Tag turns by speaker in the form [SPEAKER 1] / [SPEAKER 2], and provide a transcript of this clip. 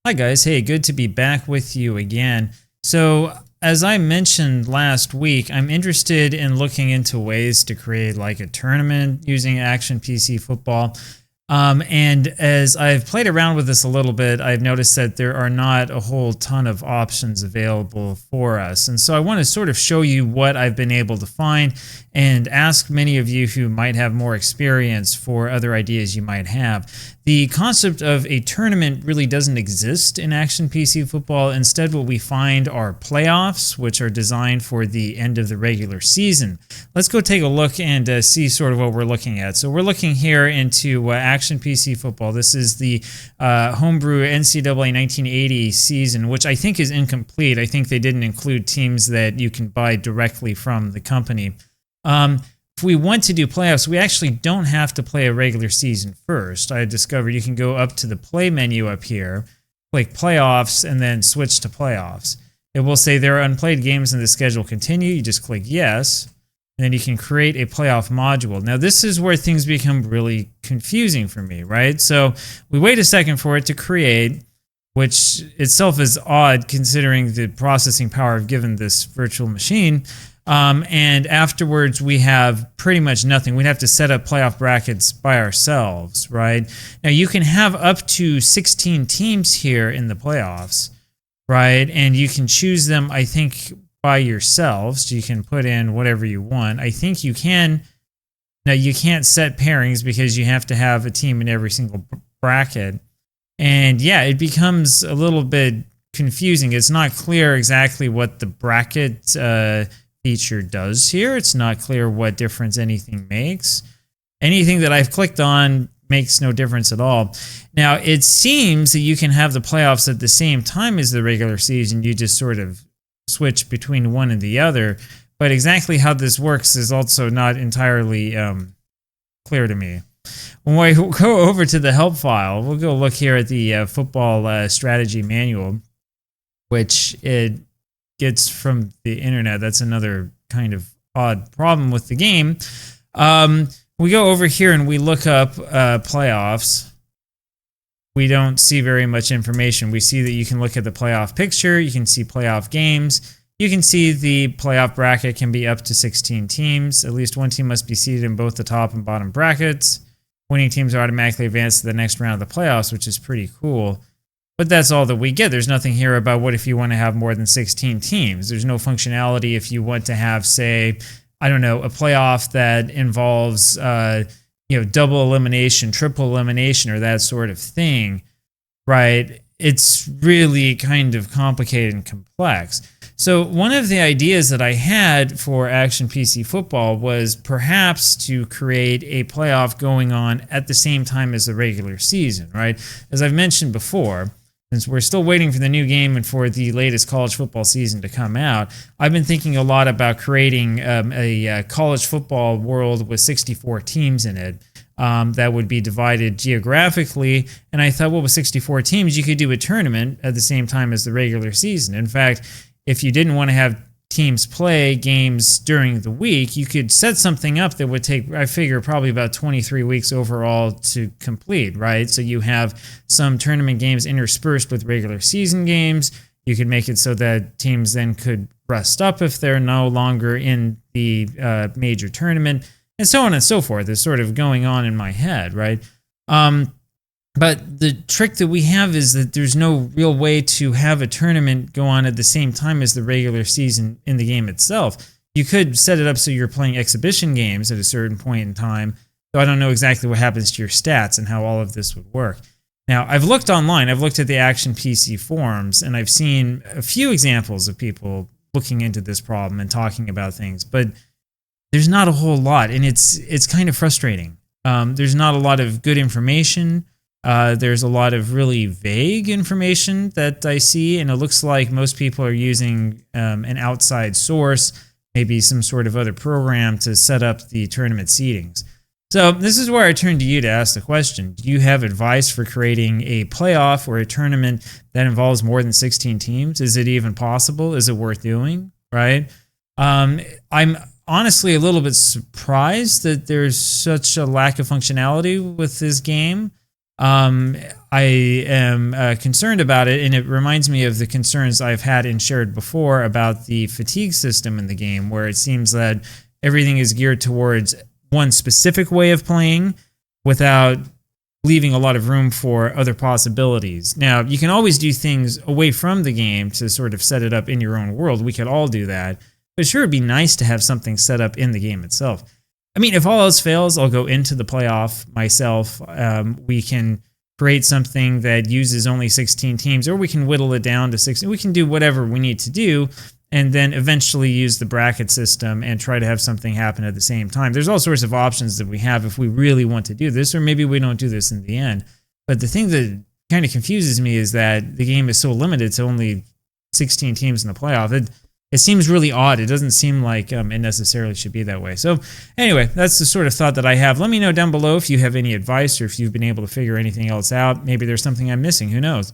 [SPEAKER 1] Hi guys, hey, good to be back with you again. So, as I mentioned last week, I'm interested in looking into ways to create like a tournament using Action PC Football. And as I've played around with this a little bit, I've noticed that there are not a whole ton of options available for us. And so I want to sort of show you what I've been able to find and ask many of you who might have more experience for other ideas you might have. The concept of a tournament really doesn't exist in Action PC Football. Instead, what we find are playoffs, which are designed for the end of the regular season. Let's go take a look and see sort of what we're looking at. So we're looking here into Action PC Football. This is the homebrew NCAA 1980 season, which I think is incomplete. I think they didn't include teams that you can buy directly from the company. If we want to do playoffs, we actually don't have to play a regular season first. I discovered you can go up to the play menu up here, click playoffs, and then switch to playoffs. It will say there are unplayed games in the schedule continue. You just click yes, and then you can create a playoff module. Now, this is where things become really confusing for me, right? So we wait a second for it to create, which itself is odd considering the processing power I've given this virtual machine. And afterwards, we have pretty much nothing. We'd have to set up playoff brackets by ourselves, right? Now, you can have up to 16 teams here in the playoffs, right? And you can choose them, I think, by yourselves. So you can put in whatever you want. I think you can. Now, you can't set pairings because you have to have a team in every single bracket. And yeah, it becomes a little bit confusing. It's not clear exactly what the bracket feature does here. It's not clear what difference anything makes. Anything that I've clicked on makes no difference at all. Now, it seems that you can have the playoffs at the same time as the regular season. You just sort of switch between one and the other. But exactly how this works is also not entirely clear to me. When we go over to the help file, we'll go look here at the football strategy manual, which it gets from the internet. That's another kind of odd problem with the game. We go over here and we look up playoffs. We don't see very much information. We see that you can look at the playoff picture. You can see playoff games. You can see the playoff bracket can be up to 16 teams. At least one team must be seated in both the top and bottom brackets. Winning teams are automatically advanced to the next round of the playoffs, which is pretty cool. But that's all that we get. There's nothing here about what if you want to have more than 16 teams. There's no functionality if you want to have, say, I don't know, a playoff that involves, double elimination, triple elimination, or that sort of thing, right? It's really kind of complicated and complex. So one of the ideas that I had for Action PC Football was perhaps to create a playoff going on at the same time as the regular season, right? As I've mentioned before, since we're still waiting for the new game and for the latest college football season to come out, I've been thinking a lot about creating a college football world with 64 teams in it that would be divided geographically. And I thought, well, with 64 teams, you could do a tournament at the same time as the regular season. In fact, if you didn't want to have teams play games during the week, you could set something up that would take, I figure, probably about 23 weeks overall to complete, right? So you have some tournament games interspersed with regular season games. You could make it so that teams then could rest up if they're no longer in the major tournament, and so on and so forth is sort of going on in my head, right? But the trick that we have is that there's no real way to have a tournament go on at the same time as the regular season in the game itself. You could set it up so you're playing exhibition games at a certain point in time, though I don't know exactly what happens to your stats and how all of this would work. Now, I've looked online, I've looked at the Action PC forums, and I've seen a few examples of people looking into this problem and talking about things, but there's not a whole lot, and it's kind of frustrating. There's not a lot of good information. There's a lot of really vague information that I see, and it looks like most people are using an outside source, maybe some sort of other program to set up the tournament seedings. So this is where I turn to you to ask the question. Do you have advice for creating a playoff or a tournament that involves more than 16 teams? Is it even possible? Is it worth doing? Right? I'm honestly a little bit surprised that there's such a lack of functionality with this game. I am concerned about it, and it reminds me of the concerns I've had and shared before about the fatigue system in the game, where it seems that everything is geared towards one specific way of playing without leaving a lot of room for other possibilities. Now, you can always do things away from the game to sort of set it up in your own world. We could all do that. But sure, it'd be nice to have something set up in the game itself. I mean, if all else fails, I'll go into the playoff myself. We can create something that uses only 16 teams, or we can whittle it down to 16. We can do whatever we need to do, and then eventually use the bracket system and try to have something happen at the same time. There's all sorts of options that we have if we really want to do this, or maybe we don't do this in the end. But the thing that kind of confuses me is that the game is so limited to only 16 teams in the playoff. It seems really odd. It doesn't seem like it necessarily should be that way. So anyway, that's the sort of thought that I have. Let me know down below if you have any advice or if you've been able to figure anything else out. Maybe there's something I'm missing. Who knows?